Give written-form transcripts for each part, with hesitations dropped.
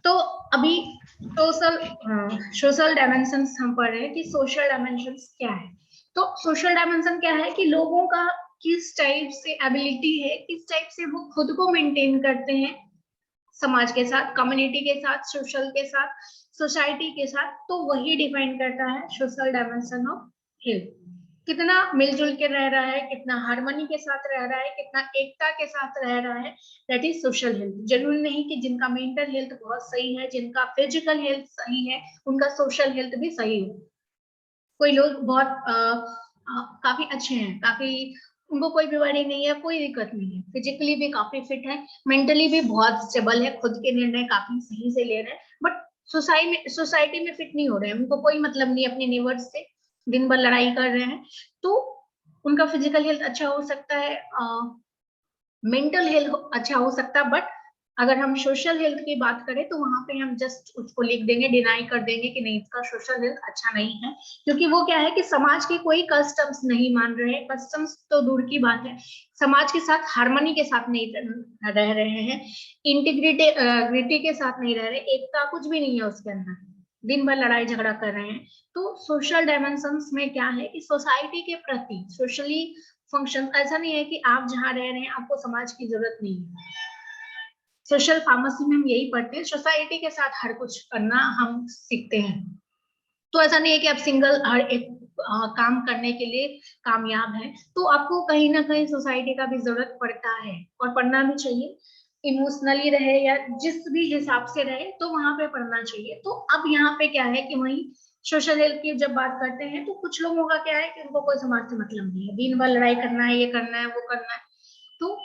तो अभी social social dimensions हम पढ़ रहे हैं कि सोशल डायमेंशंस क्या है। तो सोशल डायमेंशन क्या है कि लोगों का किस टाइप से एबिलिटी है, किस टाइप से वो खुद को मेंटेन करते हैं समाज के साथ, कम्युनिटी के साथ, सोशल के साथ, सोसाइटी के साथ। तो वही डिफाइन करता है सोशल डायमेंशन ऑफ हेल्थ। कितना मिलजुल के रह रहा है, कितना हार्मनी के साथ रह रहा है, कितना एकता के साथ रह रहा है, दैट इज सोशल हेल्थ। जरूरी नहीं कि जिनका मेंटल हेल्थ बहुत सही है, जिनका फिजिकल हेल्थ सही है, उनका सोशल हेल्थ भी सही हो। कोई लोग बहुत काफी अच्छे हैं, काफी उनको कोई बीमारी नहीं है, कोई दिक्कत नहीं है, फिजिकली भी काफी फिट है, मेंटली भी बहुत स्टेबल है, खुद के निर्णय काफी सही से ले रहे हैं, बट सोसाइटी में फिट नहीं हो रहे हैं, उनको कोई मतलब नहीं अपने नेबर्स से, दिन भर लड़ाई कर रहे हैं। तो उनका फिजिकल हेल्थ अच्छा हो सकता है, मेंटल हेल्थ अच्छा हो सकता है, बट अगर हम सोशल हेल्थ की बात करें तो वहां पे हम जस्ट उसको लिख देंगे, डिनाई कर देंगे कि नहीं, इसका सोशल हेल्थ अच्छा नहीं है। क्योंकि वो क्या है कि समाज के कोई कस्टम्स नहीं मान रहे हैं, कस्टम्स तो दूर की बात है, समाज के साथ हार्मनी के साथ नहीं रह रहे हैं, इंटीग्रिटी के साथ नहीं रह रहे, एकता कुछ भी नहीं है उसके अंदर, दिन भर लड़ाई झगड़ा कर रहे हैं। तो सोशल डायमेंशंस में क्या है कि सोसाइटी के प्रति सोशली फंक्शन, ऐसा नहीं है कि आप जहाँ रह रहे हैं आपको समाज की जरूरत नहीं है। सोशल फार्मेसी में हम यही पढ़ते हैं, सोसाइटी के साथ हर कुछ करना हम सीखते हैं। तो ऐसा नहीं है कि आप सिंगल हर एक काम करने के लिए कामयाब है, तो आपको कहीं ना कहीं सोसाइटी का भी जरूरत पड़ता है, और पढ़ना भी चाहिए, इमोशनली रहे या जिस भी हिसाब से रहे, तो वहां पे पढ़ना चाहिए। तो अब यहाँ पे क्या है कि वही सोशल हेल्थ की जब बात करते हैं तो कुछ लोगों का क्या है कि उनको कोई समाज से मतलब नहीं है, दिन भर लड़ाई करना है, ये करना है, वो करना है। तो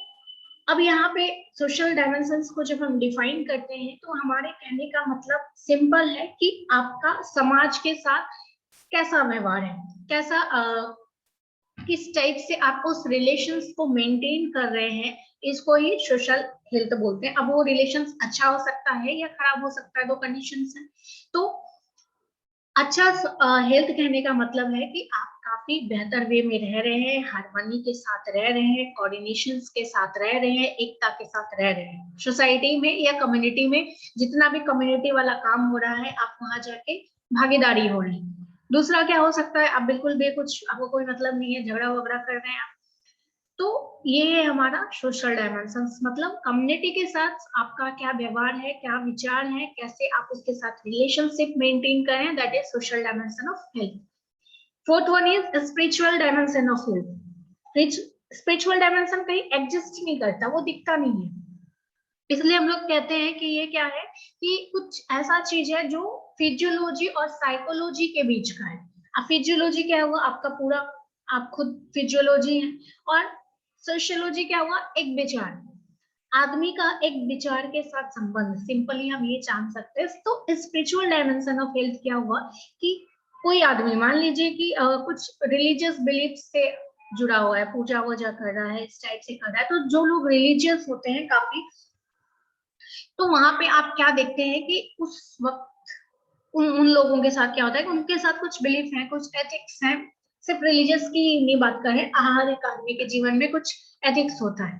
अब यहाँ पे सोशल डायमेंशंस को जब हम डिफाइन करते हैं तो हमारे कहने का मतलब सिंपल है कि आपका समाज के साथ कैसा व्यवहार है, कैसा किस टाइप से आप उस रिलेशंस को मेंटेन कर रहे हैं, इसको ही सोशल हेल्थ बोलते हैं। अब वो रिलेशंस अच्छा हो सकता है या खराब हो सकता है, दो कंडीशंस हैं। तो अच्छा हेल्थ कहने का मतलब है कि आप काफी बेहतर वे में रह रहे हैं, हार्मनी के साथ रह रहे हैं, कोऑर्डिनेशन के साथ रह रहे हैं, एकता के साथ रह रहे हैं सोसाइटी में या कम्युनिटी में। जितना भी कम्युनिटी वाला काम हो रहा है आप वहां जाके भागीदारी हो रहे हैं। दूसरा क्या हो सकता है, आप बिल्कुल बेकुछ, आपको कोई मतलब नहीं है, झगड़ा वगड़ा कर रहे हैं आप। तो ये है हमारा सोशल डायमेंशंस, मतलब कम्युनिटी के साथ आपका क्या व्यवहार है, क्या विचार है, कैसे आप उसके साथ रिलेशनशिप मेंटेन करें, that is social dimension of health. Fourth one is spiritual dimension of health. Spiritual dimension कहीं एग्जिस्ट नहीं करता, वो दिखता नहीं है, इसलिए हम लोग कहते हैं कि ये क्या है कि कुछ ऐसा चीज है जो फिजियोलॉजी और साइकोलॉजी के बीच का है। अब फिजियोलॉजी क्या हुआ, आपका पूरा आप खुद फिजियोलॉजी है, और सोशियोलॉजी क्या हुआ, एक विचार, आदमी का एक विचार के साथ संबंध, सिंपली हम ये जान सकते हैं। तो स्पिरिचुअल डायमेंशन ऑफ हेल्थ क्या हुआ कि कोई आदमी मान लीजिए कि कुछ रिलीजियस बिलीफ से जुड़ा हुआ है, पूजा वूजा कर रहा है, इस टाइप से कर रहा है। तो जो लोग रिलीजियस होते हैं काफी, तो वहां पे आप क्या देखते हैं कि उस वक्त उन लोगों के साथ क्या होता है कि उनके साथ कुछ बिलीफ है, कुछ एथिक्स हैं। सिर्फ रिलीजियस की नहीं बात करें, हर एक आदमी के जीवन में कुछ एथिक्स होता है,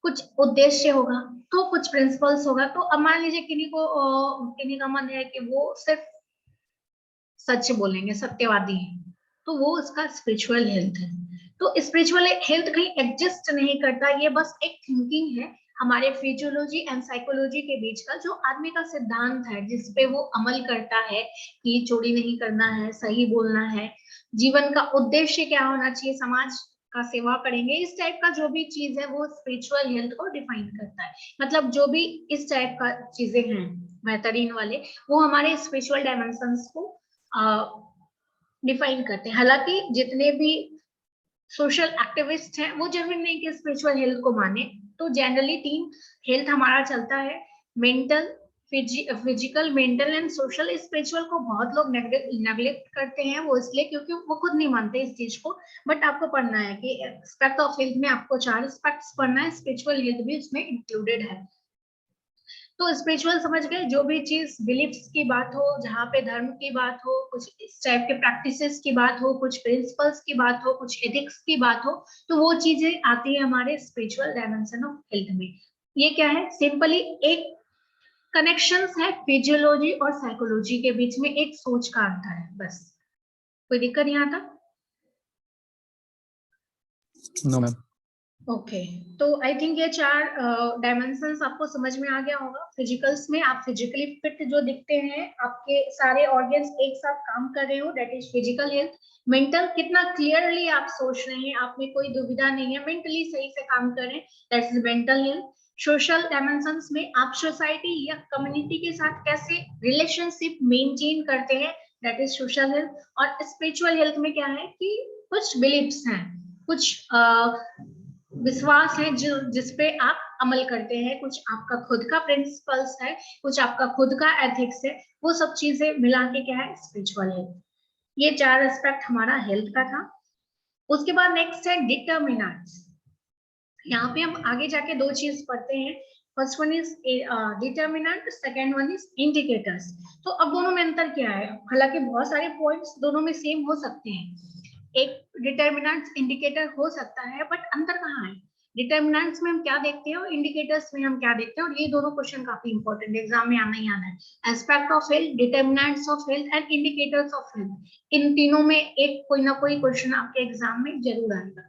कुछ उद्देश्य होगा, तो कुछ प्रिंसिपल्स होगा। तो अब मान लीजिए किन्हीं का मन है कि वो सिर्फ सच बोलेंगे, सत्यवादी है, तो वो उसका स्पिरिचुअल हेल्थ है। तो स्पिरिचुअल हेल्थ कहीं एग्जिस्ट नहीं करता, ये बस एक थिंकिंग है हमारे फिजियोलॉजी एंड साइकोलॉजी के बीच का, जो आदमी का सिद्धांत है जिसपे वो अमल करता है कि चोरी नहीं करना है, सही बोलना है, जीवन का उद्देश्य क्या होना चाहिए, समाज का सेवा करेंगे, इस टाइप का जो भी चीज है वो स्पिरिचुअल हेल्थ को डिफाइन करता है। मतलब जो भी इस टाइप का चीजें हैं बेहतरीन वाले, वो हमारे स्पिरिचुअल डायमेंशंस को डिफाइन करते हैं। हालांकि जितने भी सोशल एक्टिविस्ट हैं वो जरूरी नहीं कि स्पिरिचुअल हेल्थ को माने। तो जनरली तीन हेल्थ हमारा चलता है, mental, physical, mental and social. Spiritual को बहुत लोग नेग्लेक्ट करते हैं, वो इसलिए क्योंकि वो खुद नहीं मानते इस चीज को। बट आपको पढ़ना है कि एस्पेक्ट ऑफ हेल्थ में आपको 4 एस्पेक्ट्स पढ़ना है, स्पिरिचुअल हेल्थ भी उसमें इंक्लूडेड है। तो स्पिरिचुअल समझ गए, जो भी चीज बिलीफ्स की बात हो, जहाँ पे धर्म की बात हो, कुछ इस टाइप के प्रैक्टिसेस की बात हो, कुछ प्रिंसिपल्स की बात हो, कुछ एथिक्स की बात हो, तो वो चीजें आती है हमारे स्पिरिचुअल डायमेंशन ऑफ हेल्थ में। ये क्या है, सिंपली एक कनेक्शंस है फिजियोलॉजी और साइकोलॉजी के बीच में, एक सोच का अंतर है बस। कोई दिक्कत यहाँ तक? No ma'am. ओके, तो आई थिंक ये 4 डायमेंशंस आपको समझ में आ गया होगा। फिजिकल्स में आप फिजिकली फिट जो दिखते हैं, आपके सारे ऑर्गन्स एक साथ काम कर रहे हो, that is physical health. Mental, कितना क्लियरली आप सोच रहे हैं, आप में कोई दुविधा नहीं है, मेंटली सही से काम कर रहे हैं, that is mental health. Social dimensions में आप सोसाइटी या कम्युनिटी के साथ कैसे रिलेशनशिप मेंटेन करते हैं, दैट इज सोशल हेल्थ। और स्पिरिचुअल हेल्थ में क्या है कि कुछ बिलीफ्स हैं, कुछ विश्वास है जो जिसपे आप अमल करते हैं, कुछ आपका खुद का प्रिंसिपल्स है, कुछ आपका खुद का एथिक्स है, वो सब चीजें मिला के क्या है स्पिरिचुअल हेल्थ। ये 4 एस्पेक्ट हमारा हेल्थ का था। उसके बाद नेक्स्ट है डिटर्मिनेंट्स। यहाँ पे हम आगे जाके 2 चीज पढ़ते हैं। First one is determinant, second one is indicators. तो अब दोनों में अंतर क्या है? हालांकि बहुत सारे पॉइंट्स दोनों में सेम हो सकते हैं, एक डिटर्मिनेंट्स इंडिकेटर हो सकता है, बट अंतर कहाँ है? डिटर्मिनेंट्स में हम क्या देखते हैं और इंडिकेटर्स में हम क्या देखते हैं, और ये दोनों क्वेश्चन काफी इंपॉर्टेंट है, एग्जाम में आना ही आना है। Aspect of health, determinants of health and indicators of health, इन तीनों में एक कोई ना कोई क्वेश्चन आपके एग्जाम में जरूर आएगा।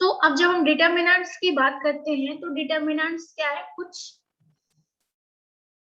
तो अब जब हम डिटर्मिनेंट्स की बात करते हैं, तो डिटर्मिनेंट्स क्या है? कुछ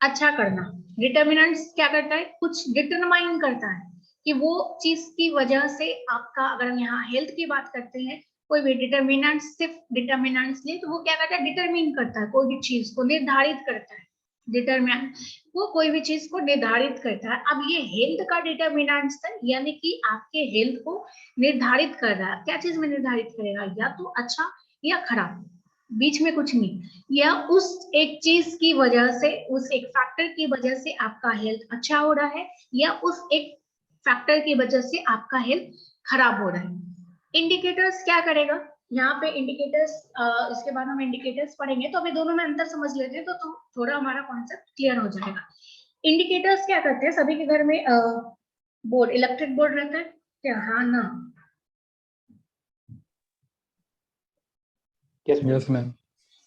अच्छा करना। डिटर्मिनेंट्स क्या करता है? कुछ डिटरमाइन करता है कि वो चीज की वजह से आपका, अगर हम यहाँ हेल्थ की बात करते हैं, कोई भी डिटर्मिनेंट्स, सिर्फ डिटर्मिनेंट्स ले, तो वो क्या करता है? डिटरमिन करता है, कोई भी चीज को निर्धारित करता है। डिटरमिनेंट वो कोई भी चीज को निर्धारित करता है। अब ये हेल्थ का डिटर्मिनेंट्स है, यानी कि आपके हेल्थ को निर्धारित कर रहा है। क्या चीज में निर्धारित करेगा? या तो अच्छा या खराब, बीच में कुछ नहीं। या उस एक चीज की वजह से, उस एक फैक्टर की वजह से आपका हेल्थ अच्छा हो रहा है, या उस एक फैक्टर की वजह से आपका हेल्थ खराब हो रहा है। इंडिकेटर्स क्या करेगा? यहाँ पे इंडिकेटर्स, इसके बाद हम इंडिकेटर्स पढ़ेंगे, तो अभी दोनों में अंतर समझ लेते हैं तो थोड़ा हमारा कॉन्सेप्ट क्लियर हो जाएगा। इंडिकेटर्स क्या करते हैं? सभी के घर में बोर्ड, इलेक्ट्रिक बोर्ड रहता है क्या? हाँ ना? Yes ma'am.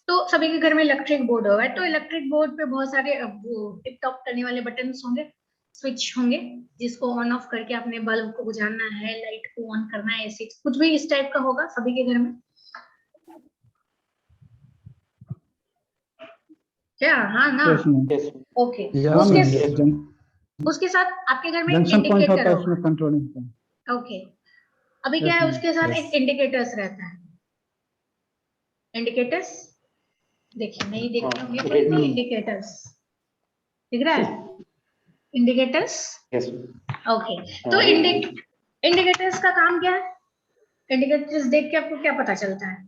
तो सभी के घर में इलेक्ट्रिक बोर्ड होगा, तो इलेक्ट्रिक बोर्ड पे बहुत सारे वो टिप टॉप करने वाले बटन होंगे, स्विच होंगे, जिसको ऑन ऑफ करके अपने बल्ब को बुझाना है, लाइट को ऑन करना है, ऐसे कुछ भी इस टाइप का होगा सभी के घर में क्या? हाँ ना? ओके। उसके साथ आपके घर में एक इंडिकेटर होगा। ओके, अभी क्या है, उसके साथ एक इंडिकेटर्स रहता है। इंडिकेटर्स देखिए, नहीं देख रहे होंगे कोई भी इंडिकेटर्स दिख रहा है? Indicators, okay. तो इंडिकेटर्स का काम क्या है? इंडिकेटर्स देख के आपको क्या पता चलता है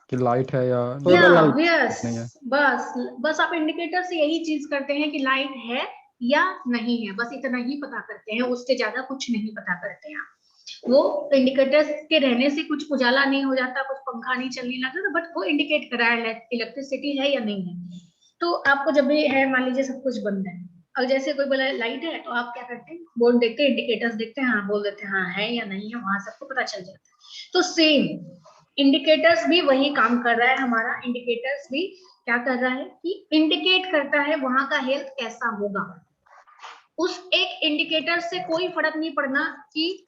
कि लाइट है या यस, बस बस आप इंडिकेटर से यही चीज करते हैं कि लाइट है या नहीं है, बस इतना ही पता करते हैं, उससे ज्यादा कुछ नहीं पता करते हैं। वो इंडिकेटर्स के रहने से कुछ उजाला नहीं हो जाता, कुछ पंखा नहीं चलने लगता, बट वो इंडिकेट कर रहा है इलेक्ट्रिसिटी है या नहीं है। तो आपको जब भी है, मान लीजिए सब कुछ बंद है, और जैसे कोई बोला लाइट है, तो आप क्या करते हैं? बोर्ड देखते हैं, इंडिकेटर्स देखते हैं, हाँ बोल देते हैं, हाँ है या नहीं है, वहां सबको पता चल जाता है। तो सेम इंडिकेटर्स भी वही काम कर रहा है हमारा। इंडिकेटर्स भी क्या कर रहा है कि इंडिकेट करता है वहां का हेल्थ कैसा होगा। उस एक इंडिकेटर से कोई फर्क नहीं पड़ना कि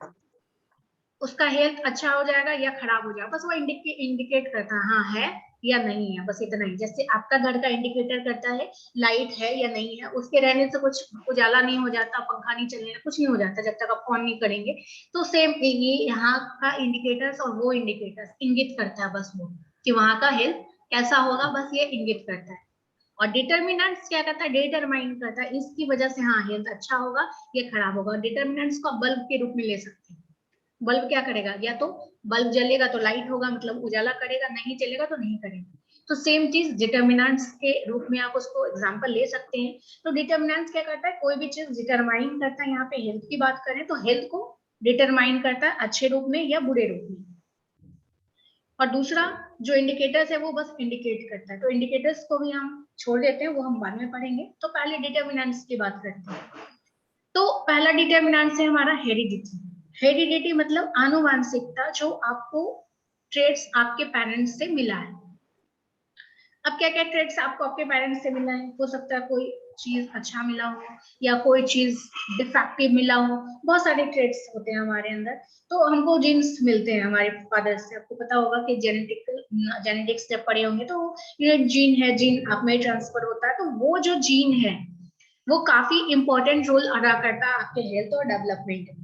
उसका हेल्थ अच्छा हो जाएगा या खराब हो जाएगा, बस वो इंडिकेट करता है हाँ है या नहीं है, बस इतना ही। जैसे आपका घर का इंडिकेटर करता है लाइट है या नहीं है, उसके रहने से कुछ उजाला नहीं हो जाता, पंखा नहीं चलने, कुछ नहीं हो जाता जब तक आप ऑन नहीं करेंगे। तो सेम ये यहाँ का इंडिकेटर्स और वो इंडिकेटर्स इंगित करता है बस वो कि वहां का हेल्थ कैसा होगा, बस ये इंगित करता है। और डिटर्मिनेंट्स क्या करता है? डिटरमाइन करता है, इसकी वजह से हाँ हेल्थ अच्छा होगा या खराब होगा। डिटर्मिनेंट्स को बल्ब के रूप में ले सकते हैं। बल्ब क्या करेगा? या तो बल्ब जलेगा तो लाइट होगा, मतलब उजाला करेगा, नहीं चलेगा तो नहीं करेगा। तो सेम चीज डिटर्मिनेंट्स के रूप में आप उसको एग्जांपल ले सकते हैं। तो डिटर्मिनेंट्स क्या करता है? कोई भी चीज डिटरमाइन करता है। यहाँ पे हेल्थ की बात करें तो हेल्थ को डिटरमाइन करता है अच्छे रूप में या बुरे रूप में। और दूसरा जो इंडिकेटर्स है वो बस इंडिकेट करता है। तो इंडिकेटर्स को भी हम छोड़ देते हैं, वो हम बाद में पढ़ेंगे। तो पहले डिटर्मिनेंट्स की बात करते हैं। तो पहला डिटर्मिनेंट है हमारा हेरिडिटी। हेरिडिटी मतलब आनुवांशिकता, जो आपको ट्रेड्स आपके पेरेंट्स से मिला है। अब क्या क्या ट्रेड्स आपको आपके पेरेंट्स से मिला है, हो सकता है कोई चीज अच्छा मिला हो या कोई चीज डिफेक्टिव मिला हो, बहुत सारे ट्रेड्स होते हैं हमारे अंदर। तो हमको जीन्स मिलते हैं हमारे फादर से। आपको पता होगा कि जेनेटिक्स जब पढ़े होंगे तो ये जीन है, जीन आप में ट्रांसफर होता है। तो वो जो जीन है वो काफी इंपॉर्टेंट रोल अदा करता है आपके हेल्थ और डेवलपमेंट में।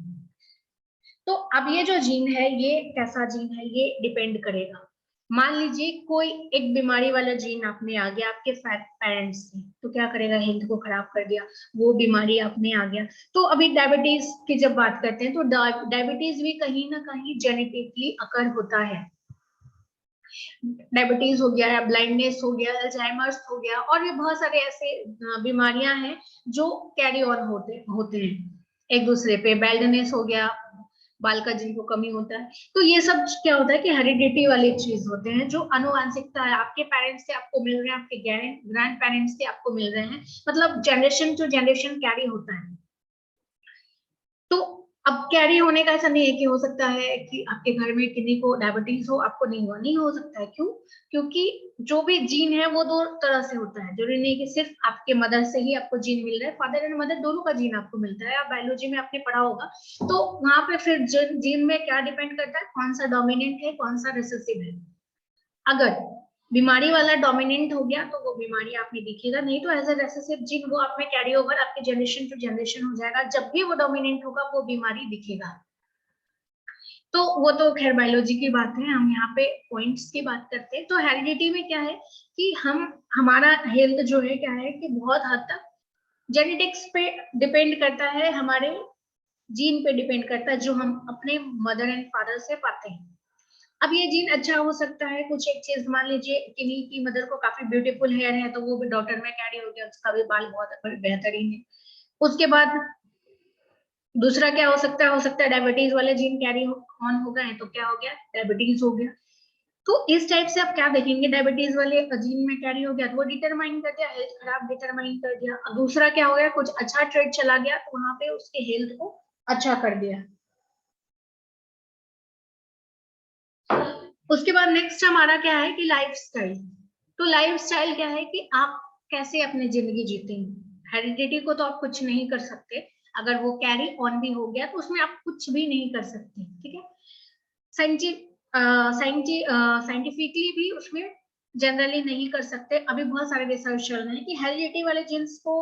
तो अब ये जो जीन है ये कैसा जीन है ये डिपेंड करेगा। मान लीजिए कोई एक बीमारी वाला जीन आप में आ गया आपके पेरेंट्स से, तो क्या करेगा, हेल्थ को खराब कर दिया, वो बीमारी आप में आ गया। तो अभी डायबिटीज की जब बात करते हैं तो डायबिटीज भी कहीं ना कहीं जेनेटिकली अकर होता है। डायबिटीज हो गया या ब्लाइंडनेस हो गया, अल्जाइमर्स हो गया, और भी बहुत सारे ऐसे बीमारियां हैं जो कैरी ऑन होते होते हैं एक दूसरे पे। बैल्डनेस हो गया, बाल का जिनको कमी होता है। तो ये सब क्या होता है कि हेरिडिटी वाली चीज होते हैं, जो अनुवांशिकता है, आपके पेरेंट्स से आपको मिल रहे हैं, आपके ग्रैंड पेरेंट्स से आपको मिल रहे हैं, मतलब जनरेशन टू जनरेशन कैरी होता है। तो अब कैरी होने का ऐसा नहीं है कि हो सकता है कि आपके घर में किसी को डायबिटीज हो, आपको नहीं हुआ, नहीं हो सकता है। क्यों? क्योंकि जो भी जीन है वो दो तरह से होता है। जरूरी नहीं कि सिर्फ आपके मदर से ही आपको जीन मिल रहा है, फादर एंड मदर दोनों का जीन आपको मिलता है। आप बायोलॉजी में आपने पढ़ा होगा। तो वहां पे फिर जीन में क्या डिपेंड करता है, कौन सा डोमिनेंट है, कौन सा रिसेसिव है। अगर बीमारी वाला डोमिनेंट हो गया तो वो बीमारी आप में दिखेगा, नहीं तो एज ए रेसेसिव जीन वो आप में कैरी ओवर आपके जनरेशन टू जनरेशन हो जाएगा। जब भी वो डोमिनेंट होगा वो बीमारी दिखेगा। तो वो तो खैर बायोलॉजी की बात है, हम यहाँ पे पॉइंट्स की बात करते हैं। तो हेरिडिटी में क्या है कि हमारा हेल्थ जो है क्या है कि बहुत हद तक जेनेटिक्स पे डिपेंड करता है, हमारे जीन पे डिपेंड करता है जो हम अपने मदर एंड फादर से पाते हैं। अब ये जीन अच्छा हो सकता है, कुछ एक चीज मान लीजिए किन्हीं की मदर को काफी ब्यूटीफुल हेयर है तो वो भी डॉटर में कैरी हो गया, उसका भी बाल बहुत बेहतरीन है। उसके बाद दूसरा क्या हो सकता है डायबिटीज वाले जीन कैरी ऑन हो गए तो क्या हो गया, डायबिटीज हो गया। तो इस टाइप से आप क्या देखेंगे, डायबिटीज वाले जीन में कैरी हो गया तो वो डिटरमाइन कर दिया, हेल्थ खराब डिटरमाइन कर दिया। और दूसरा क्या हो गया, कुछ अच्छा ट्रेड चला गया तो वहां पे उसके हेल्थ को अच्छा कर दिया। उसके बाद नेक्स्ट हमारा क्या है कि लाइफ स्टाइल। तो लाइफ स्टाइल क्या है कि आप कैसे अपनी जिंदगी जीते हैं। हेरिडिटी को तो आप कुछ नहीं कर सकते, अगर वो कैरी ऑन भी हो गया तो उसमें आप कुछ भी नहीं कर सकते, ठीक है। साइंटिफिकली भी उसमें जनरली नहीं कर सकते। अभी बहुत सारे रिसर्च चल रहे हैं कि हेरिडिटी वाले जीन्स को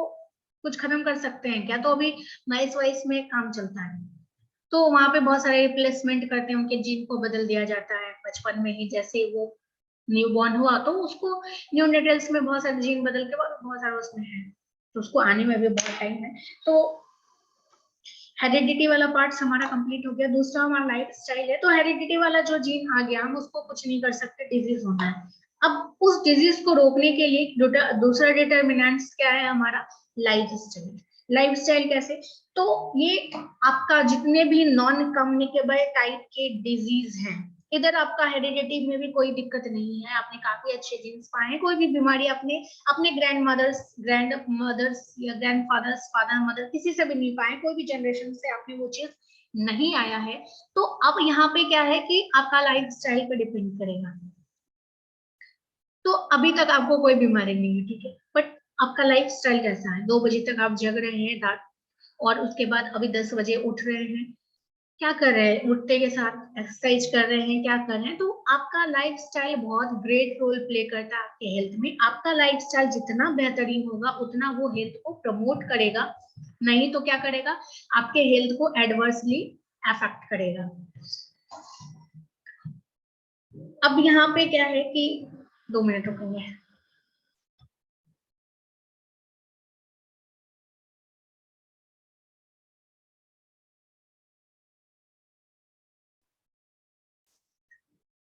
कुछ खत्म कर सकते हैं क्या, तो अभी माइस वाइस में काम चलता है। तो वहां पे बहुत सारे रिप्लेसमेंट करते हैं, उनके जीन को बदल दिया जाता है बचपन में ही। जैसे वो न्यू बॉर्न हुआ तो उसको न्यू नेटल्स में बहुत सारे जीन बदल के बाद बहुत सारा उसमें है, तो उसको आने में भी बहुत टाइम है। तो हेरिडिटी वाला पार्ट हमारा कंप्लीट हो गया। दूसरा हमारा लाइफ स्टाइल है। तो हेरिडिटी वाला जो जीन आ गया हम उसको कुछ नहीं कर सकते, डिजीज होना है। अब उस डिजीज को रोकने के लिए दूसरा डिटर्मिनेंट्स क्या है हमारा, लाइफ स्टाइल। लाइफ स्टाइल कैसे, तो ये आपका जितने भी नॉन कम्युनिकेबल टाइप के डिजीज हैं, इधर आपका हेरिडिटी में भी कोई दिक्कत नहीं है, आपने काफी अच्छे जीन्स पाए हैं। कोई भी बीमारी अपने अपने ग्रैंड मदर्स या ग्रैंड फादर्स, फादर मदर किसी से भी नहीं पाए, कोई भी जनरेशन से आपने वो चीज नहीं आया है। तो अब यहाँ पे क्या है कि आपका लाइफ स्टाइल पे डिपेंड करेगा। तो अभी तक आपको कोई बीमारी नहीं है, ठीक है, बट आपका लाइफ स्टाइल कैसा है, 2 बजे तक आप जग रहे हैं रात, और उसके बाद अभी 10 बजे उठ रहे हैं, क्या कर रहे हैं, उठते के साथ एक्सरसाइज कर रहे हैं, क्या कर रहे हैं। तो आपका लाइफ स्टाइल बहुत ग्रेट रोल प्ले करता है आपके हेल्थ में। आपका लाइफ स्टाइल जितना बेहतरीन होगा उतना वो हेल्थ को प्रमोट करेगा, नहीं तो क्या करेगा, आपके हेल्थ को एडवर्सली अफेक्ट करेगा। अब यहाँ पे क्या है कि 2 मिनट रुकेंगे।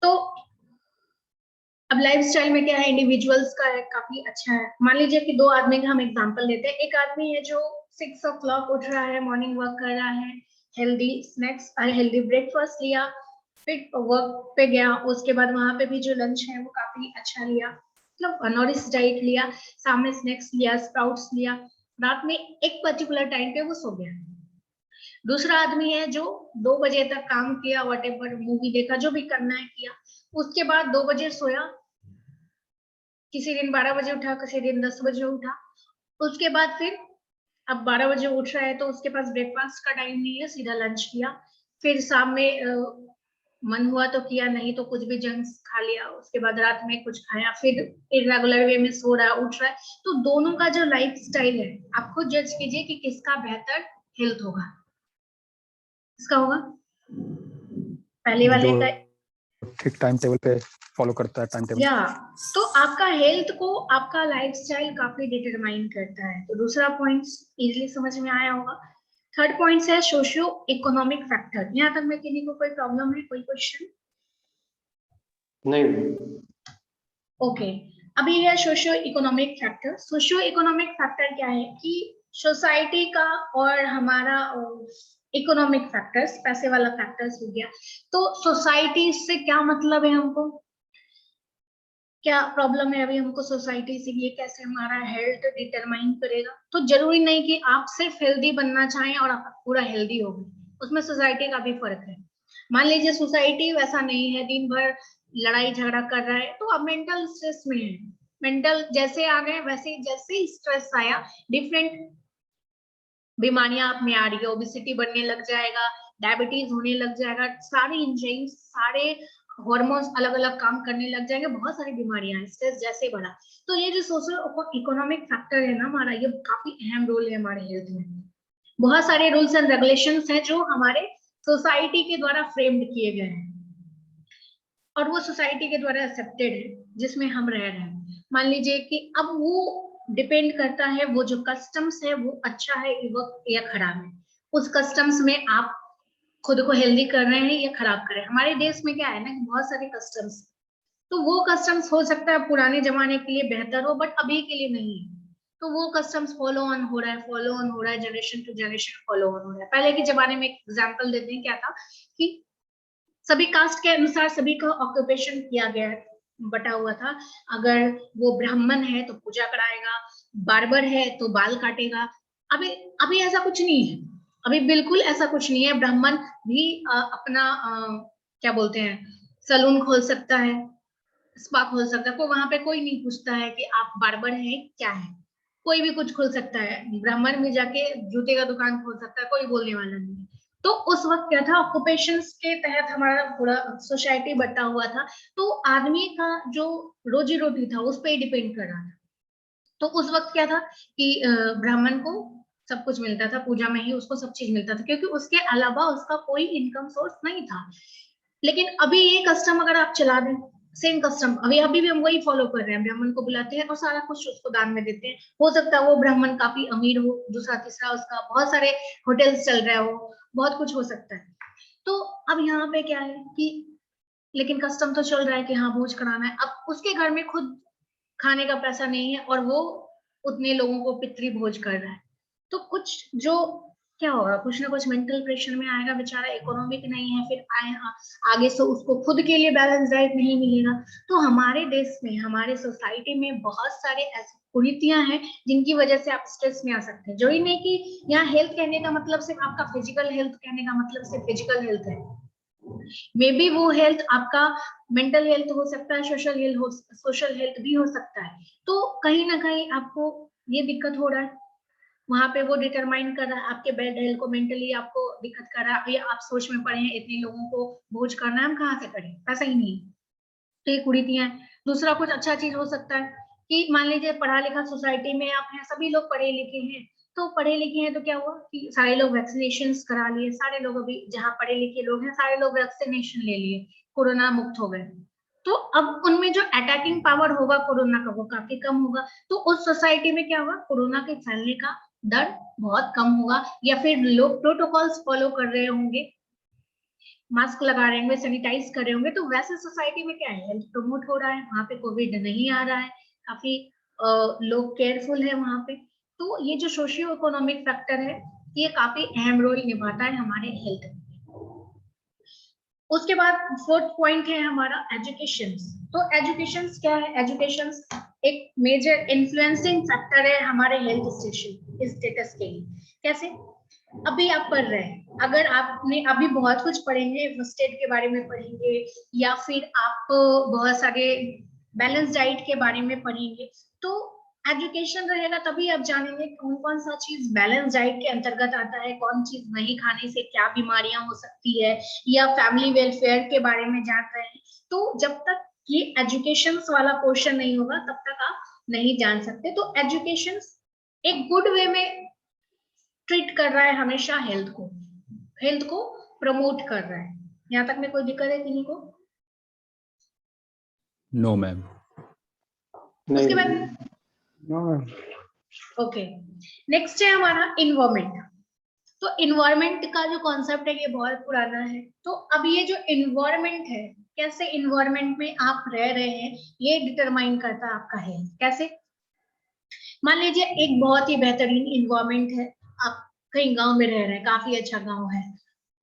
तो अब लाइफ स्टाइल में क्या है, इंडिविजुअल्स का है, काफी अच्छा है। मान लीजिए कि 2 आदमी का हम एग्जांपल लेते हैं। एक आदमी है जो 6 o'clock उठ रहा है, मॉर्निंग वॉक कर रहा है, हेल्दी स्नैक्स हेल्दी ब्रेकफास्ट लिया, फिर वर्क पे गया, उसके बाद वहां पे भी जो लंच है वो काफी अच्छा लिया, मतलब नॉरिश डाइट लिया, सामने स्नैक्स लिया, स्प्राउट्स लिया, रात में एक पर्टिकुलर टाइम पे वो सो गया। दूसरा आदमी है जो 2 बजे तक काम किया, वॉटेवर मूवी देखा, जो भी करना है किया, उसके बाद 2 बजे सोया, किसी दिन 12 बजे उठा, किसी दिन 10 बजे उठा, उसके बाद फिर अब 12 बजे उठ रहा है तो उसके पास ब्रेकफास्ट का टाइम नहीं है, सीधा लंच किया, फिर शाम में मन हुआ तो किया, नहीं तो कुछ भी जंक खा लिया, उसके बाद रात में कुछ खाया, फिर इरेगुलर वे में सो रहा उठ रहा है। तो दोनों का जो लाइफ स्टाइल है, आप खुद जज कीजिए कि किसका बेहतर हेल्थ होगा, किसका होगा। पहले वाले जो का ठीक टाइम टेबल पे फॉलो करता है टाइम टेबल। या तो आपका हेल्थ को आपका लाइफस्टाइल काफी डिटरमाइन करता है। तो दूसरा पॉइंट इजीली समझ में आया होगा। थर्ड पॉइंट है सोशियो इकोनॉमिक फैक्टर। यहाँ तक में किसी को कोई प्रॉब्लम है, कोई क्वेश्चन? नहीं। ओके, अभी है socio economic factor. Socio economic factor क्या है कि सोसाइटी का और हमारा इकोनॉमिक फैक्टर्स, पैसे वाला फैक्टर्स हो गया। तो सोसाइटी से क्या मतलब है, हमको क्या प्रॉब्लम है अभी हमको सोसाइटी से, ये कैसे हमारा हेल्थ डिटरमाइन करेगा। तो जरूरी नहीं कि आप सिर्फ हेल्दी बनना चाहें और आप पूरा हेल्दी हो, उसमें सोसाइटी का भी फर्क है। मान लीजिए सोसाइटी वैसा नहीं है, दिन भर लड़ाई झगड़ा कर रहा है, तो आप मेंटल स्ट्रेस में है। मेंटल जैसे आ गए वैसे, जैसे ही स्ट्रेस आया डिफरेंट बीमारियां आप में आ रही है, ओबेसिटी बढ़ने लग जाएगा, डायबिटीज होने लग जाएगा, सारे इंजाइम्स, सारे हार्मोन्स अलग अलग काम करने लग जाएंगे, बहुत सारी बीमारियां हैं स्ट्रेस जैसे बढ़ा। तो ये जो सोशल इकोनॉमिक फैक्टर है ना हमारा, ये काफी अहम रोल है हमारे हेल्थ में। बहुत सारे रूल्स एंड रेगुलेशंस हैं जो हमारे सोसाइटी के द्वारा फ्रेम्ड किए गए हैं और वो सोसाइटी के द्वारा एक्सेप्टेड है जिसमें हम रह रहे हैं। मान लीजिए कि अब वो डिपेंड करता है, वो जो कस्टम्स है वो अच्छा है या खराब है, उस कस्टम्स में आप खुद को हेल्दी कर रहे हैं या खराब कर रहे हैं। हमारे देश में क्या है ना कि बहुत सारे कस्टम्स, तो वो कस्टम्स हो सकता है पुराने जमाने के लिए बेहतर हो, बट अभी के लिए नहीं है। तो वो कस्टम्स फॉलो ऑन हो रहा है, फॉलो ऑन हो रहा है, generation to generation follow on हो रहा है। पहले के जमाने में एक एग्जाम्पल देते हैं, क्या था कि सभी कास्ट के अनुसार सभी का ऑक्यूपेशन किया गया है, बटा हुआ था। अगर वो ब्राह्मण है तो पूजा कराएगा, बार्बर है तो बाल काटेगा। अभी अभी ऐसा कुछ नहीं है, अभी बिल्कुल ऐसा कुछ नहीं है। ब्राह्मण भी अपना क्या बोलते हैं, सलून खोल सकता है, स्पा खोल सकता है, तो वहां पे कोई नहीं पूछता है कि आप बार्बर हैं क्या है। कोई भी कुछ खोल सकता है, ब्राह्मण भी जाके जूते का दुकान खोल सकता है, कोई बोलने वाला नहीं है। तो उस वक्त क्या था, ऑक्यूपेशंस के तहत हमारा पूरा सोसाइटी बटा हुआ था, तो आदमी का जो रोजी रोटी था उस पर ही डिपेंड कर रहा था। तो उस वक्त क्या था कि ब्राह्मण को सब कुछ मिलता था, पूजा में ही उसको सब चीज मिलता था, क्योंकि उसके अलावा उसका कोई इनकम सोर्स नहीं था। लेकिन अभी ये कस्टम अगर आप चला दें, सेम कस्टम अभी भी हम वही फॉलो कर रहे हैं, ब्राह्मण को बुलाते हैं और सारा कुछ उसको दान में देते हैं। हो सकता है वो ब्राह्मण काफी अमीर हो, दूसरा तीसरा उसका बहुत सारे होटल्स चल रहे हो, बहुत कुछ हो सकता है। तो अब यहाँ पे क्या है कि लेकिन कस्टम तो चल रहा है कि हाँ भोज कराना है। अब उसके घर में खुद खाने का पैसा नहीं है और वो उतने लोगों को पितृ भोज कर रहा है, तो कुछ जो क्या होगा, कुछ ना कुछ मेंटल प्रेशर में आएगा बेचारा, इकोनॉमिक नहीं है, फिर आगे से उसको खुद के लिए बैलेंस डाइट नहीं मिलेगा। तो हमारे देश में, हमारे सोसाइटी में बहुत सारे ऐसी कुरीतियां हैं जिनकी वजह से आप स्ट्रेस में आ सकते हैं। जो ही नहीं कि यहाँ हेल्थ कहने का मतलब सिर्फ आपका फिजिकल हेल्थ, कहने का मतलब सिर्फ फिजिकल हेल्थ है, मे बी वो हेल्थ आपका मेंटल हेल्थ हो सकता है, सोशल हेल्थ भी हो सकता है। तो कहीं ना कहीं आपको ये दिक्कत हो रहा है, वहां पे वो डिटरमाइन कर रहा है आपके बेड हेल्थ को, मेंटली आपको दिक्कत कर रहा है, या आप सोच में पड़े हैं इतने लोगों को भोज करना है, हम कहाँ से करें, पैसा ही नहीं। तो ये कुरीतियां हैं। दूसरा कुछ अच्छा चीज हो सकता है कि मान लीजिए पढ़ा लिखा सोसाइटी में आप हैं, सभी लोग पढ़े लिखे हैं, तो पढ़े लिखे हैं तो क्या हुआ कि सारे लोग वैक्सीनेशन करा लिए, सारे लोग अभी जहाँ पढ़े लिखे लोग हैं सारे लोग वैक्सीनेशन ले लिए, कोरोना मुक्त हो गए। तो अब उनमें जो अटैकिंग पावर होगा कोरोना का वो काफी कम होगा, तो उस सोसाइटी में क्या होगा, कोरोना के फैलने का दर बहुत कम होगा, या फिर लोग प्रोटोकॉल्स फॉलो कर रहे होंगे, मास्क लगा रहे होंगे, सैनिटाइज कर रहे होंगे, तो वैसे सोसाइटी में क्या है, हेल्थ प्रमोट हो रहा है, वहां पे कोविड नहीं आ रहा है, काफी लोग केयरफुल है वहां पे। तो ये जो सोशियो इकोनॉमिक फैक्टर है ये काफी अहम रोल निभाता है हमारे हेल्थ में। उसके बाद फोर्थ पॉइंट है हमारा एजुकेशन। तो एजुकेशन क्या है, एजुकेशन एक मेजर इन्फ्लुएंसिंग फैक्टर है हमारे हेल्थ स्टेटस के लिए। कैसे, अभी आप पढ़ रहे हैं, अगर आपने अभी बहुत कुछ पढ़ेंगे, फर्स्ट एड के बारे में पढ़ेंगे, या फिर आप बहुत सारे बैलेंस डाइट के बारे में पढ़ेंगे। तो एजुकेशन रहेगा तभी आप जानेंगे कौन कौन सा चीज बैलेंस डाइट के अंतर्गत आता है, कौन चीज नहीं खाने से क्या बीमारियां हो सकती है, या फैमिली वेलफेयर के बारे में जान रहे हैं। तो जब तक ये एजुकेशन वाला पोर्शन नहीं होगा तब तक आप नहीं जान सकते। तो एजुकेशन एक गुड वे में ट्रीट कर रहा है हमेशा हेल्थ को प्रमोट कर रहा है। यहाँ तक में कोई दिक्कत है किन्हीं को? No ma'am. उसके बाद ओके, नेक्स्ट है हमारा इन्वायरमेंट। तो इन्वायरमेंट का जो कॉन्सेप्ट है ये बहुत पुराना है। तो अब ये जो इन्वायरमेंट है, कैसे इन्वायरमेंट में आप रह रहे हैं ये डिटरमाइन करता है आपका हेल्थ। कैसे? मान लीजिए एक बहुत ही बेहतरीन इन्वायरमेंट है, आप कहीं गांव में रह रहे हैं, काफी अच्छा गांव है।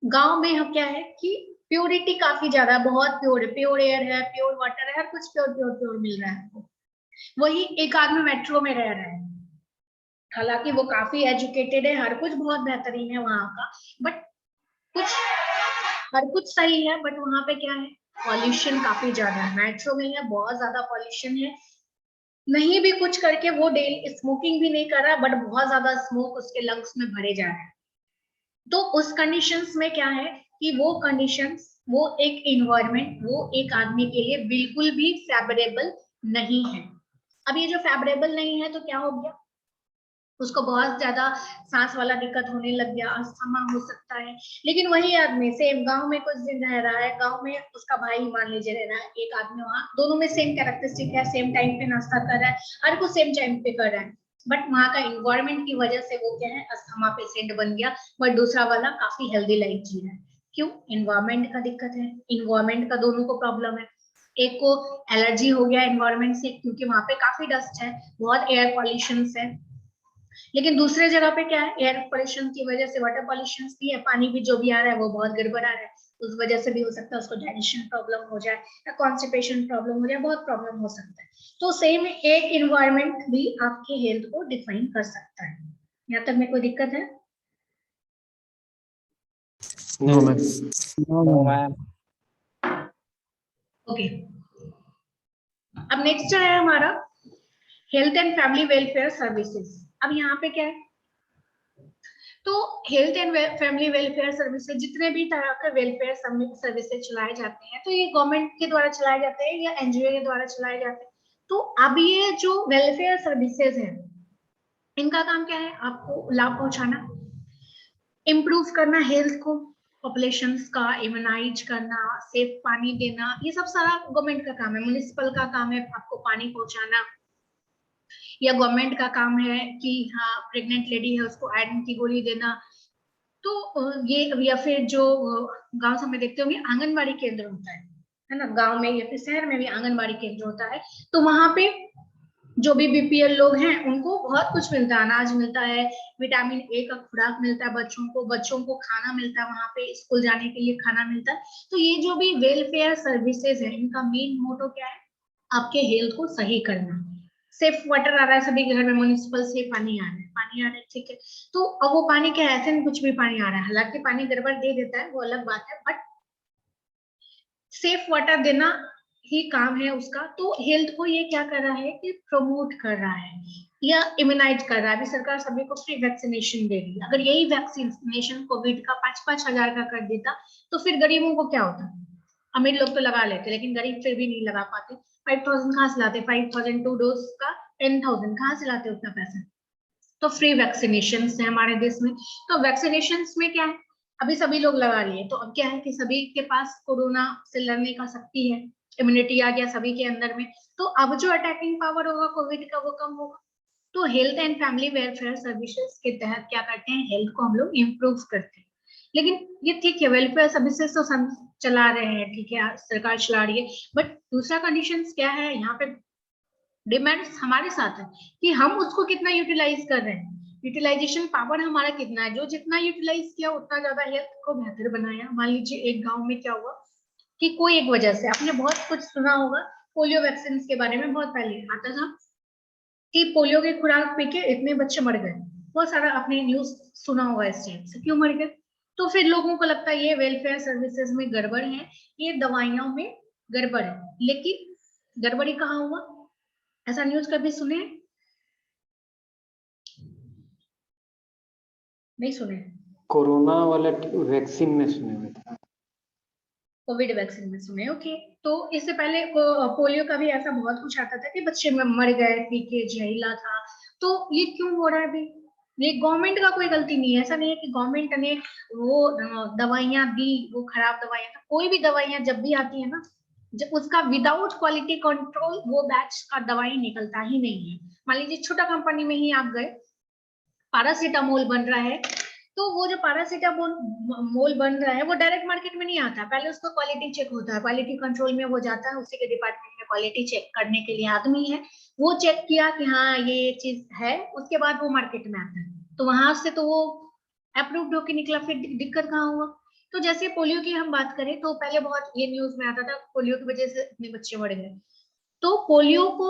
गांव में हम क्या है कि प्योरिटी काफी ज्यादा, बहुत प्योर एयर है, प्योर वाटर है, हर कुछ प्योर मिल रहा है आपको। वही एक आदमी मेट्रो में रह रहा है, हालांकि वो काफी एजुकेटेड है, हर कुछ बहुत बेहतरीन है वहां का, बट कुछ हर कुछ सही है, बट वहां पे क्या है, पॉल्यूशन काफी ज्यादा है। मेट्रो में है, बहुत ज्यादा पॉल्यूशन है, नहीं भी कुछ करके वो डेली स्मोकिंग भी नहीं कर रहा, बट बहुत ज्यादा स्मोक उसके लंग्स में भरे जा रहा है। तो उस कंडीशंस में क्या है कि वो कंडीशंस, वो एक इन्वायरमेंट, वो एक आदमी के लिए बिल्कुल भी फेवरेबल नहीं है। अब ये जो फेवरेबल नहीं है तो क्या हो गया, उसको बहुत ज्यादा सांस वाला दिक्कत होने लग गया, अस्थमा हो सकता है। लेकिन वही आदमी सेम गांव में कुछ दिन रह रहा है, गांव में उसका भाई मान लीजिए रह रहा है, एक आदमी वहां, दोनों में सेम कैरेक्टरिस्टिक है, सेम टाइम पे नाश्ता कर रहा है, हर कुछ सेम टाइम पे कर रहा है, बट वहां का इन्वायरमेंट की वजह से वो क्या है, अस्थमा पेशेंट बन गया, बट दूसरा वाला काफी हेल्दी लाइफ जी रहा है। क्यों? इन्वायरमेंट का दिक्कत है, इन्वायरमेंट का दोनों को प्रॉब्लम है। एक को एलर्जी हो गया इन्वायरमेंट से क्योंकि वहां पे काफी डस्ट है, बहुत एयर पॉल्यूशन है। लेकिन दूसरे जगह पे क्या है, एयर पॉल्यूशन की वजह से वाटर पॉल्यूशन भी है, पानी भी जो भी आ रहा है वो बहुत गड़बड़ आ रहा है, उस वजह से भी हो सकता है उसको डाइजेशन प्रॉब्लम हो जाए या कॉन्स्टिपेशन प्रॉब्लम हो जाए, बहुत प्रॉब्लम हो सकता है। तो सेम एक इन्वायरमेंट भी आपके हेल्थ को डिफाइन कर सकता है। यहाँ तक में कोई दिक्कत है? No ma'am. ओके, अब नेक्स्ट है हमारा health and family welfare services. अब यहाँ पे क्या है, तो health and family welfare services, जितने भी तरह के वेलफेयर सर्विसेज चलाए जाते हैं, तो ये गवर्नमेंट के द्वारा चलाए जाते हैं या एनजीओ के द्वारा चलाए जाते हैं। तो अब ये जो वेलफेयर सर्विसेज है, इनका काम क्या है, आपको लाभ पहुंचाना, इम्प्रूव करना हेल्थ को, पॉपुलेशन का इम्यूनाइज करना, सेफ पानी देना, ये सब सारा गवर्नमेंट का काम है। म्युनिसिपल का काम है आपको पानी पहुंचाना, या गवर्नमेंट का काम है कि हाँ प्रेग्नेंट लेडी है उसको आयरन की गोली देना। तो ये, या फिर जो गांव से में देखते होंगे आंगनबाड़ी केंद्र होता है ना, गांव में या फिर शहर में भी आंगनबाड़ी केंद्र होता है। तो वहां पे जो भी बीपीएल लोग हैं उनको बहुत कुछ मिलता है, अनाज मिलता है, विटामिन ए का खुराक मिलता है बच्चों को खाना मिलता है, वहां पे स्कूल जाने के लिए खाना मिलता है। तो ये जो भी वेलफेयर सर्विसेज है, इनका मेन मोटो क्या है, आपके हेल्थ को सही करना। सेफ वाटर आ रहा है सभी के घर में, म्युनिसिपल से पानी आ रहा है, ठीक है। तो अब वो पानी क्या है, ऐसे नहीं कुछ भी पानी आ रहा है, हालांकि पानी गड़बड़ दे देता है वो अलग बात है, बट सेफ वाटर देना ही काम है उसका। तो हेल्थ को ये क्या कर रहा है कि प्रमोट कर रहा है या इम्यूनाइज कर रहा है। अभी सरकार सभी को फ्री वैक्सीनेशन दे रही है, अगर यही वैक्सीनेशन कोविड का 5-5 हजार का कर देता तो फिर गरीबों को क्या होता? अमीर लोग तो लगा लेते, लेकिन गरीब फिर भी नहीं लगा पाते। 5,000 कहाँ से लाते, 5,000 2 डोज का 10,000 कहाँ से लाते उतना पैसा? तो फ्री वैक्सीनेशन है हमारे देश में। तो वैक्सीनेशन में क्या है, अभी सभी लोग लगा लिए, तो अब क्या है कि सभी के पास कोरोना से लड़ने का शक्ति है, इम्यूनिटी आ गया सभी के अंदर में। तो अब जो अटैकिंग पावर होगा कोविड का वो कम होगा। तो health and family welfare services के तहत क्या करते हैं, हेल्थ को हम लोग इम्प्रूव करते हैं। लेकिन ये ठीक है, वेलफेयर सर्विसेज तो चला रहे हैं, ठीक है सरकार चला रही है, बट दूसरा कंडीशन क्या है यहाँ पे, डिमांड्स हमारे साथ है कि हम उसको कितना यूटिलाइज कर रहे हैं, यूटिलाइजेशन पावर हमारा कितना है। जो जितना यूटिलाइज किया उतना ज्यादा हेल्थ को बेहतर बनाया। मान लीजिए एक गांव में क्या हुआ कि कोई एक वजह से, आपने बहुत कुछ सुना होगा पोलियो वैक्सीन के बारे में, बहुत पहले आता था कि पोलियो की खुराक पी के इतने बच्चे मर गए, बहुत सारा आपने न्यूज सुना होगा इस चीज से, क्यों मर गए? तो फिर लोगों को लगता है ये वेलफेयर सर्विसेज में गड़बड़ है, ये दवाइयों में गड़बड़ है। लेकिन गड़बड़ी कहाँ हुआ? ऐसा न्यूज कभी सुने? नहीं सुने? कोरोना वाला वैक्सीन में सुने हुए थे। कोविड वैक्सीन में सुने, ओके। तो इससे पहले पोलियो का भी ऐसा बहुत कुछ आता था कि बच्चे में मर गए, पीके जहरीला था। तो ये क्यों हो रहा है अभी? ये गवर्नमेंट का कोई गलती नहीं है। ऐसा नहीं है कि गवर्नमेंट ने वो दवाइयां दी, वो खराब दवाइयां। कोई भी दवाइयां जब भी आती है ना, जब उसका विदाउट क्वालिटी कंट्रोल वो बैच का दवाई निकलता ही नहीं है। मान लीजिए छोटा कंपनी में ही आप गए, पैरासीटामोल बन रहा है, तो वो जो पैरासीटामोल बन रहा है वो डायरेक्ट मार्केट में नहीं आता, पहले उसका क्वालिटी चेक होता है, क्वालिटी कंट्रोल में वो जाता है, उसी के डिपार्टमेंट में क्वालिटी चेक करने के लिए आदमी है, वो चेक किया कि हाँ ये चीज है, उसके बाद वो मार्केट में आता है। तो वहां से तो वो अप्रूव्ड होकर निकला, फिर दिक्कत कहाँ हुआ? तो जैसे पोलियो की हम बात करें तो पहले बहुत ये न्यूज में आता था पोलियो की वजह से इतने बच्चे मर गए। तो पोलियो को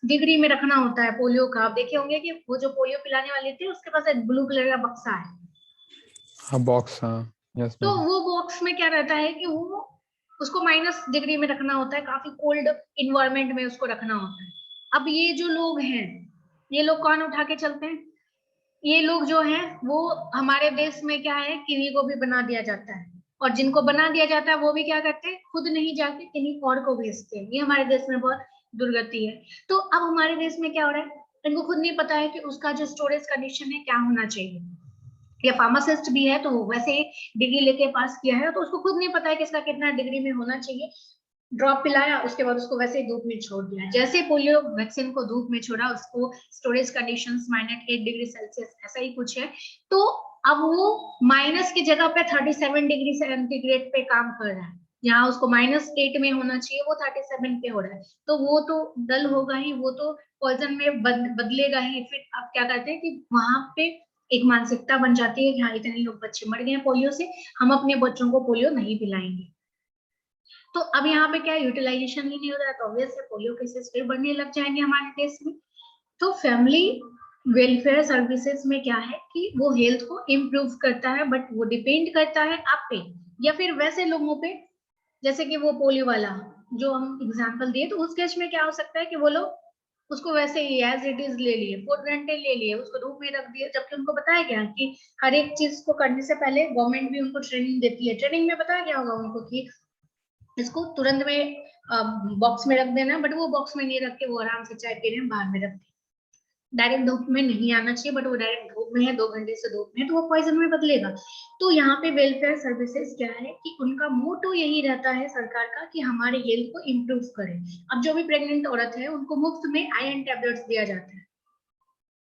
-डिग्री में रखना होता है। पोलियो का आप देखे होंगे कि वो जो पोलियो पिलाने वाले थे उसके पास एक ब्लू कलर का बक्सा है। हाँ बॉक्स, हाँ यस तो मैम। वो बॉक्स में क्या रहता है कि वो उसको -डिग्री में रखना होता है, काफी कोल्ड इन्वायरमेंट में उसको रखना होता है। अब ये जो लोग हैं, ये लोग कौन उठा के चलते हैं? ये लोग जो हैं वो हमारे देश में क्या है, किन्हीं को भी बना दिया जाता है, और जिनको बना दिया जाता है वो भी क्या करते हैं, खुद नहीं जाके किन्हीं और को भेजते हैं। ये हमारे देश में बहुत दुर्गति है। तो अब हमारे देश में क्या हो रहा है, इनको खुद नहीं पता है कि उसका जो स्टोरेज कंडीशन है क्या होना चाहिए। या फार्मासिस्ट भी है तो वैसे ही डिग्री लेके पास किया है, तो उसको खुद नहीं पता है कि इसका कितना डिग्री में होना चाहिए। ड्रॉप पिलाया, उसके बाद उसको वैसे ही धूप में छोड़ दिया। जैसे पोलियो वैक्सीन को धूप में छोड़ा, उसको स्टोरेज कंडीशंस -8 डिग्री सेल्सियस ऐसा ही कुछ है, तो अब वो माइनस की जगह पे 37 डिग्री सेंटीग्रेड पे काम कर रहा है। जहाँ उसको -8 में होना चाहिए वो 37 पे हो रहा है। तो वो तो डल होगा ही, वो तो पॉइजन में बदलेगा ही। फिर आप क्या करते हैं कि वहां पे एक मानसिकता बन जाती है कि हाँ इतने लोग बच्चे मर गए हैं पोलियो से, हम अपने बच्चों को पोलियो नहीं पिलाएंगे। तो अब यहाँ पे क्या यूटिलाइजेशन ही नहीं हो रहा है, तो ऑब्वियस है पोलियो केसेस फिर बढ़ने लग जाएंगे हमारे देश में। तो फैमिली वेलफेयर सर्विसेज में क्या है कि वो हेल्थ को इम्प्रूव करता है, बट वो डिपेंड करता है आप पे या फिर वैसे लोगों पे। जैसे कि वो पोलियो वाला जो हम एग्जांपल दिए, तो उस केस में क्या हो सकता है कि वो लोग उसको वैसे ही एज इट इज ले लिए, 4 घंटे ले लिए, उसको धूप में रख दिए, जबकि उनको बताया गया कि हर एक चीज को करने से पहले गवर्नमेंट भी उनको ट्रेनिंग देती है। ट्रेनिंग में बताया गया होगा उनको कि इसको तुरंत में बॉक्स में रख देना, बट वो बॉक्स में नहीं रख के वो आराम से चाय पी रहे हैं बाहर में रख दें। डायरेक्ट धूप में नहीं आना चाहिए, बट वो डायरेक्ट धूप में है, 2 घंटे से धूप में, तो वो पॉइजन में बदलेगा। तो यहाँ पे वेलफेयर सर्विसेज क्या है कि उनका मोटो यही रहता है सरकार का कि हमारे हेल्थ को इम्प्रूव करें। अब जो भी प्रेग्नेंट औरत है उनको मुफ्त में आयरन टेबलेट्स दिया जाता है।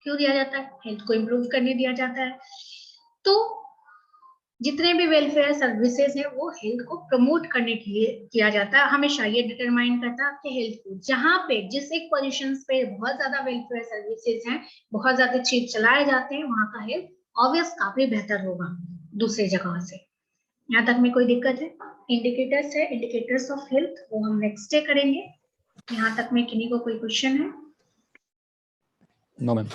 क्यों दिया जाता है? हेल्थ को इम्प्रूव करने दिया जाता है। तो जितने भी वेलफेयर सर्विसेज है वो हेल्थ को प्रमोट करने के लिए किया जाता है। हमेशा ये डिटरमाइन करता है आपके हेल्थ को। जहां पे जिस एक पोजीशन पे बहुत ज्यादा वेलफेयर सर्विसेज हैं, बहुत ज्यादा चीज चलाए जाते हैं, वहां का हेल्थ ऑब्वियस काफी बेहतर होगा दूसरी जगह से। यहाँ तक में कोई दिक्कत है? इंडिकेटर्स है, इंडिकेटर्स ऑफ हेल्थ, वो हम नेक्स्ट डे करेंगे। यहाँ तक में किन्हीं को कोई क्वेश्चन है? No ma'am.